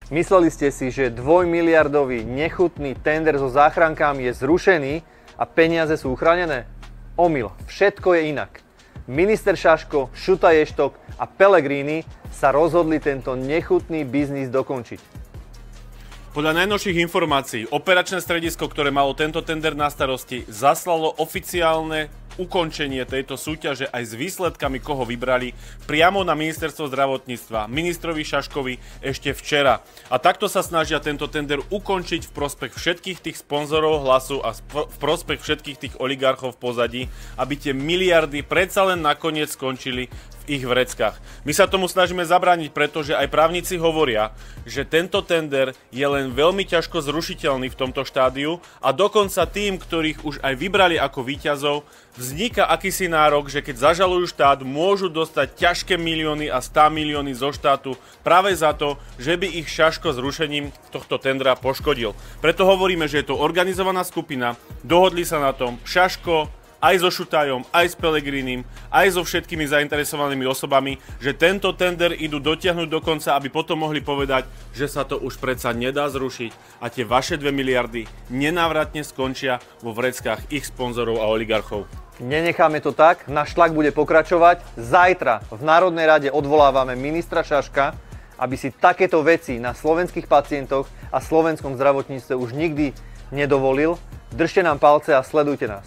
Mysleli ste si, že 2-miliardový nechutný tender so záchrankami je zrušený a peniaze sú uchránené? Omyl, všetko je inak. Minister Šaško, Šuta Ještok a Pellegrini sa rozhodli tento nechutný biznis dokončiť. Podľa najnovších informácií, operačné stredisko, ktoré malo tento tender na starosti, zaslalo oficiálne ukončenie tejto súťaže aj s výsledkami, koho vybrali, priamo na ministerstvo zdravotníctva, ministrovi Šaškovi ešte včera. A takto sa snažia tento tender ukončiť v prospech všetkých tých sponzorov Hlasu a v prospech všetkých tých oligarchov v pozadí, aby tie miliardy predsa len nakoniec skončili v ich vreckách. My sa tomu snažíme zabrániť, pretože aj právnici hovoria, že tento tender je len veľmi ťažko zrušiteľný v tomto štádiu a dokonca tým, ktorých už aj vybrali ako víťazov, vzniká akýsi nárok, že keď zažalujú štát, môžu dostať ťažké milióny a 100 milióny zo štátu práve za to, že by ich Šaško zrušením tohto tendra poškodil. Preto hovoríme, že je to organizovaná skupina, dohodli sa na tom Šaško, aj so Šutajom, aj s Pellegrinim, aj so všetkými zainteresovanými osobami, že tento tender idú dotiahnuť do konca, aby potom mohli povedať, že sa to už predsa nedá zrušiť a tie vaše 2 miliardy nenávratne skončia vo vreckách ich sponzorov a oligarchov. Nenecháme to tak, náš tlak bude pokračovať. Zajtra v Národnej rade odvolávame ministra Šaška, aby si takéto veci na slovenských pacientoch a slovenskom zdravotníctve už nikdy nedovolil. Držte nám palce a sledujte nás.